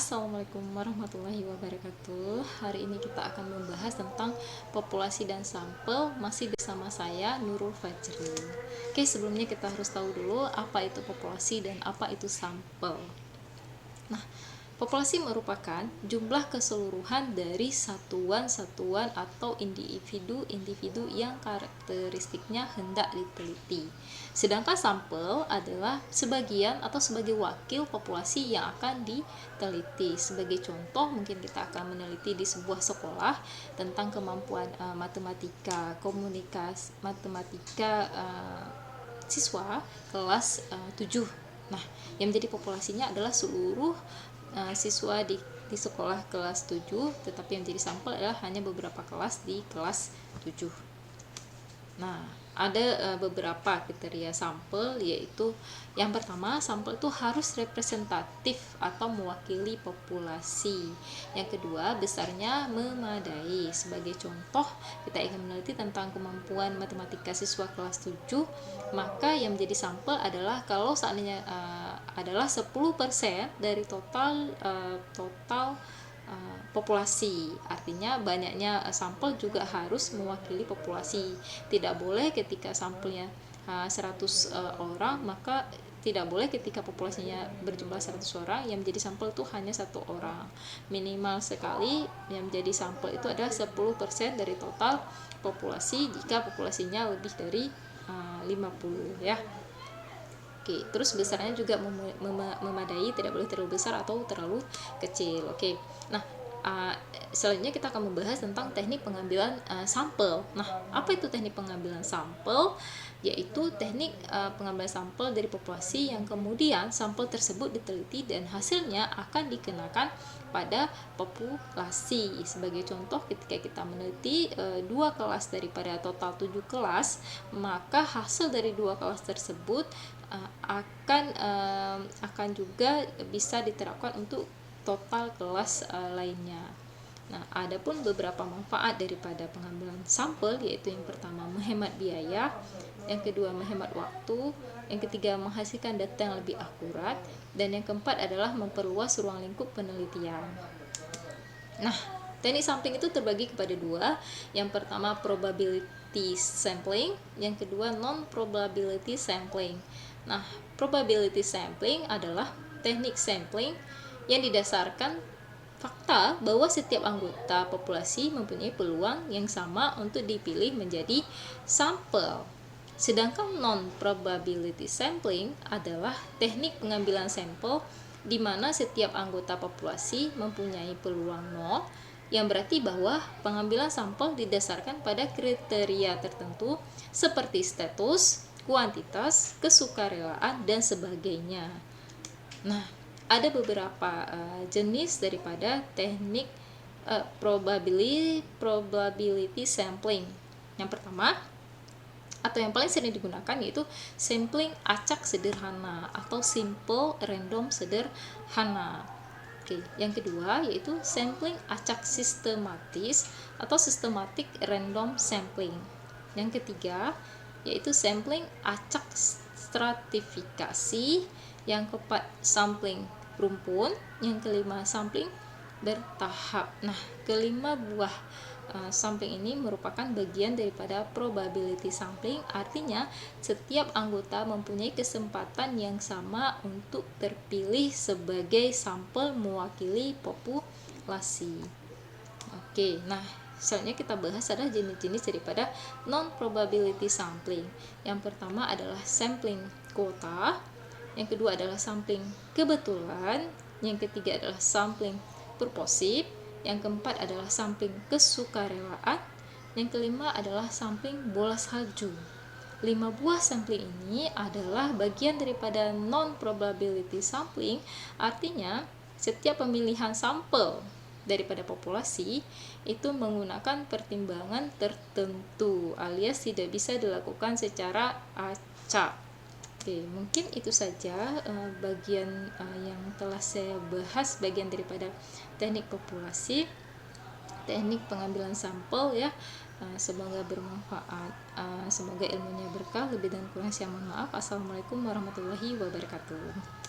Assalamualaikum warahmatullahi wabarakatuh. Hari ini kita akan membahas tentang populasi dan sampel. Masih bersama saya Nurul Fajri. Oke, sebelumnya kita harus tahu dulu apa itu populasi dan apa itu sampel. Nah, populasi merupakan jumlah keseluruhan dari satuan-satuan atau individu-individu yang karakteristiknya hendak diteliti. Sedangkan sampel adalah sebagian atau sebagai wakil populasi yang akan diteliti. Sebagai contoh, mungkin kita akan meneliti di sebuah sekolah tentang kemampuan matematika, komunikasi, matematika siswa kelas 7. Nah, yang menjadi populasinya adalah seluruh siswa di sekolah kelas 7, tetapi yang menjadi sampel adalah hanya beberapa kelas di kelas 7. Nah, ada beberapa kriteria sampel, yaitu yang pertama, sampel itu harus representatif atau mewakili populasi. Yang kedua, besarnya memadai. Sebagai contoh, kita ingin meneliti tentang kemampuan matematika siswa kelas 7, maka yang menjadi sampel adalah kalau seandainya adalah 10% dari total populasi. Artinya banyaknya sampel juga harus mewakili populasi. Tidak boleh ketika sampelnya 100 orang, maka tidak boleh ketika populasinya berjumlah 100 orang yang menjadi sampel itu hanya 1 orang. Minimal sekali yang menjadi sampel itu adalah 10% dari total populasi jika populasinya lebih dari 50 ya. Oke, terus besarnya juga memadai, tidak boleh terlalu besar atau terlalu kecil. Oke. Nah, selanjutnya kita akan membahas tentang teknik pengambilan sampel. Nah, apa itu teknik pengambilan sampel? Yaitu teknik pengambilan sampel dari populasi yang kemudian sampel tersebut diteliti dan hasilnya akan dikenakan pada populasi. Sebagai contoh, ketika kita meneliti 2 kelas daripada total 7 kelas, maka hasil dari 2 kelas tersebut akan juga bisa diterapkan untuk total kelas lainnya. Nah, adapun beberapa manfaat daripada pengambilan sampel, yaitu yang pertama menghemat biaya, yang kedua menghemat waktu, yang ketiga menghasilkan data yang lebih akurat, dan yang keempat adalah memperluas ruang lingkup penelitian. Nah, teknik sampling itu terbagi kepada 2. Yang pertama probability sampling, yang kedua non-probability sampling. Nah, probability sampling adalah teknik sampling yang didasarkan fakta bahwa setiap anggota populasi mempunyai peluang yang sama untuk dipilih menjadi sampel. Sedangkan non-probability sampling adalah teknik pengambilan sampel di mana setiap anggota populasi mempunyai peluang 0, yang berarti bahwa pengambilan sampel didasarkan pada kriteria tertentu seperti status, kuantitas, kesukarelaan, dan sebagainya. Nah, ada beberapa jenis daripada teknik probability sampling. Yang pertama, atau yang paling sering digunakan, yaitu sampling acak sederhana atau simple random sederhana. Oke, yang kedua yaitu sampling acak sistematis atau systematic random sampling. Yang ketiga yaitu sampling acak stratifikasi. Yang keempat sampling rumpun, yang kelima sampling bertahap. Nah, kelima buah sampling ini merupakan bagian daripada probability sampling. Artinya setiap anggota mempunyai kesempatan yang sama untuk terpilih sebagai sampel mewakili populasi. Oke, nah selanjutnya kita bahas adalah jenis-jenis daripada non-probability sampling. Yang pertama adalah sampling kuota, yang kedua adalah sampling kebetulan, yang ketiga adalah sampling purposif, yang keempat adalah sampling kesukarelaan, yang kelima adalah sampling bola salju. 5 buah sampling ini adalah bagian daripada non-probability sampling. Artinya setiap pemilihan sampel daripada populasi itu menggunakan pertimbangan tertentu alias tidak bisa dilakukan secara acak. Oke, mungkin itu saja bagian yang telah saya bahas, bagian daripada teknik populasi, teknik pengambilan sampel ya. Semoga bermanfaat, semoga ilmunya berkah. Lebih dan kurang saya mohon maaf. Assalamualaikum warahmatullahi wabarakatuh.